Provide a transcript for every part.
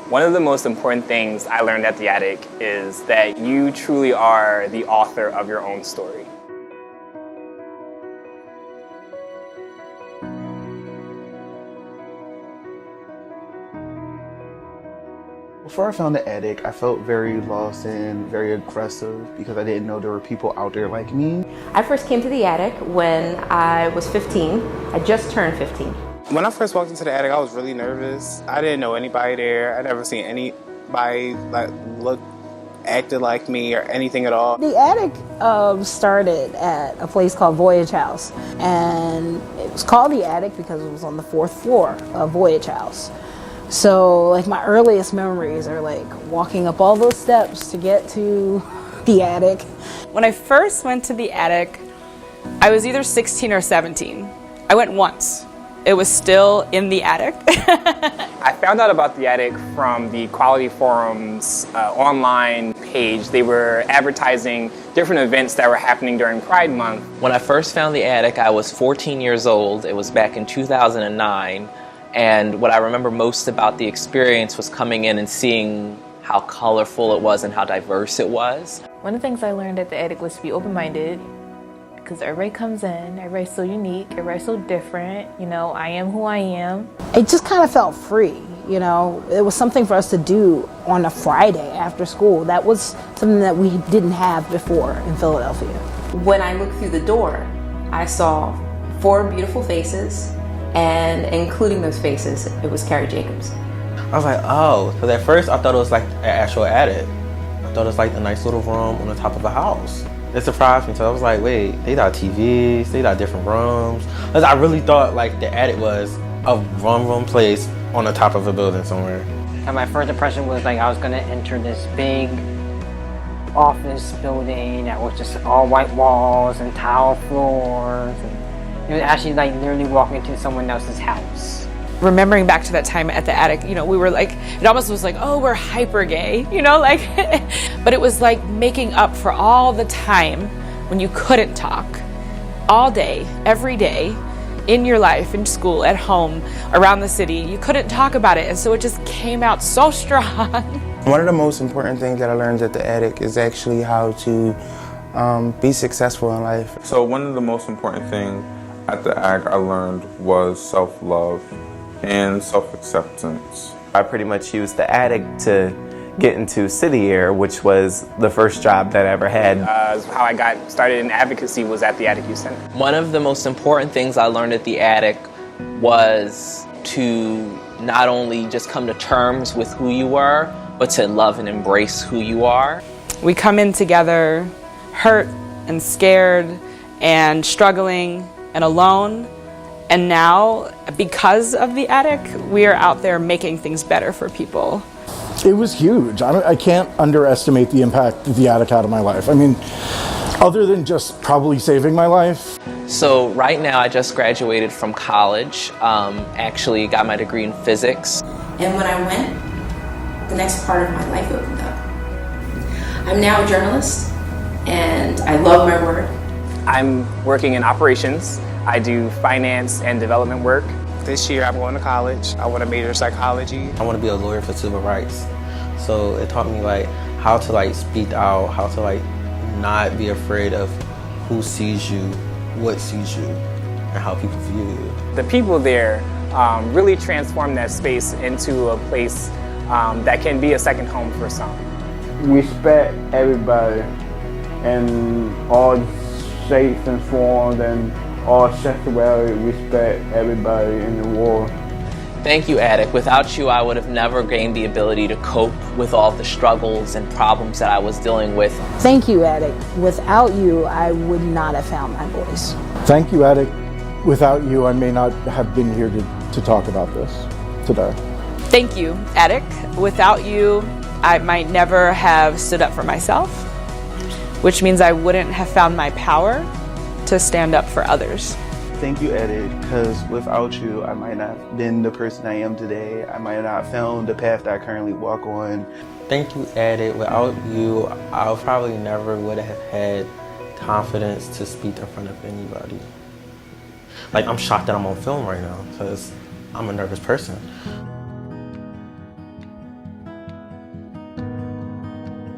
One of the most important things I learned at the Attic is that you truly are the author of your own story. Before I found the Attic, I felt very lost and very aggressive because I didn't know there were people out there like me. I first came to the Attic when I was 15. I just turned 15. When I first walked into the Attic, I was really nervous. I didn't know anybody there. I'd never seen anybody acted like me or anything at all. The Attic started at a place called Voyage House, and it was called the Attic because it was on the 4th floor of Voyage House. So like my earliest memories are like walking up all those steps to get to the Attic. When I first went to the Attic, I was either 16 or 17. I went once. It was still in the Attic. I found out about the Attic from the Quality Forum's online page. They were advertising different events that were happening during Pride Month. When I first found the Attic, I was 14 years old. It was back in 2009. And what I remember most about the experience was coming in and seeing how colorful it was and how diverse it was. One of the things I learned at the Attic was to be open-minded, because everybody comes in, everybody's so unique, everybody's so different. You know, I am who I am. It just kind of felt free, you know. It was something for us to do on a Friday after school. That was something that we didn't have before in Philadelphia. When I looked through the door, I saw 4 beautiful faces, and including those faces, it was Carrie Jacobs. I was like, oh, because at first I thought it was like an actual attic. I thought it was like a nice little room on the top of a house. It surprised me, so I was like, wait, they got TVs, they got different rooms. Because I really thought like the attic was a one-room place on the top of a building somewhere. And my first impression was like I was gonna enter this big office building that was just all white walls and tile floors. And it was actually like literally walking into someone else's house. Remembering back to that time at the Attic, you know, we were like, it almost was like, oh, we're hyper gay, you know, like, but it was like making up for all the time when you couldn't talk all day, every day, in your life, in school, at home, around the city. You couldn't talk about it, and so it just came out so strong. One of the most important things that I learned at the Attic is actually how to be successful in life. So one of the most important things at the Attic I learned was self-love and self-acceptance. I pretty much used the Attic to get into City Air, which was the first job that I ever had. How I got started in advocacy was at the Attic Youth Center. One of the most important things I learned at the Attic was to not only just come to terms with who you were, but to love and embrace who you are. We come in together hurt and scared and struggling and alone. And now, because of the Attic, we are out there making things better for people. It was huge. I can't underestimate the impact that the Attic had on my life. I mean, other than just probably saving my life. So right now I just graduated from college, actually got my degree in physics. And when I went, the next part of my life opened up. I'm now a journalist, and I love my work. I'm working in operations. I do finance and development work. This year I'm going to college. I want to major in psychology. I want to be a lawyer for civil rights. So it taught me like how to like speak out, how to like not be afraid of who sees you, what sees you, and how people view you. The people there really transform that space into a place that can be a second home for some. Respect everybody in all shapes and forms and all sexuality, respect everybody in the world. Thank you, Attic. Without you, I would have never gained the ability to cope with all the struggles and problems that I was dealing with. Thank you, Attic. Without you, I would not have found my voice. Thank you, Attic. Without you, I may not have been here to talk about this today. Thank you, Attic. Without you, I might never have stood up for myself, which means I wouldn't have found my power to stand up for others. Thank you, Attic, because without you, I might not have been the person I am today. I might not have found the path that I currently walk on. Thank you, Attic. Without you, I probably never would have had confidence to speak in front of anybody. Like, I'm shocked that I'm on film right now, because I'm a nervous person.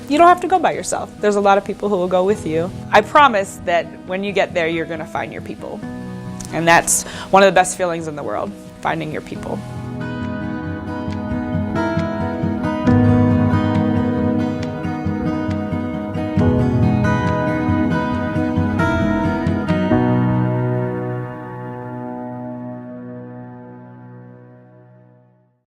you don't have to go by yourself. There's a lot of people who will go with you. I promise that when you get there, you're going to find your people. And that's one of the best feelings in the world, finding your people.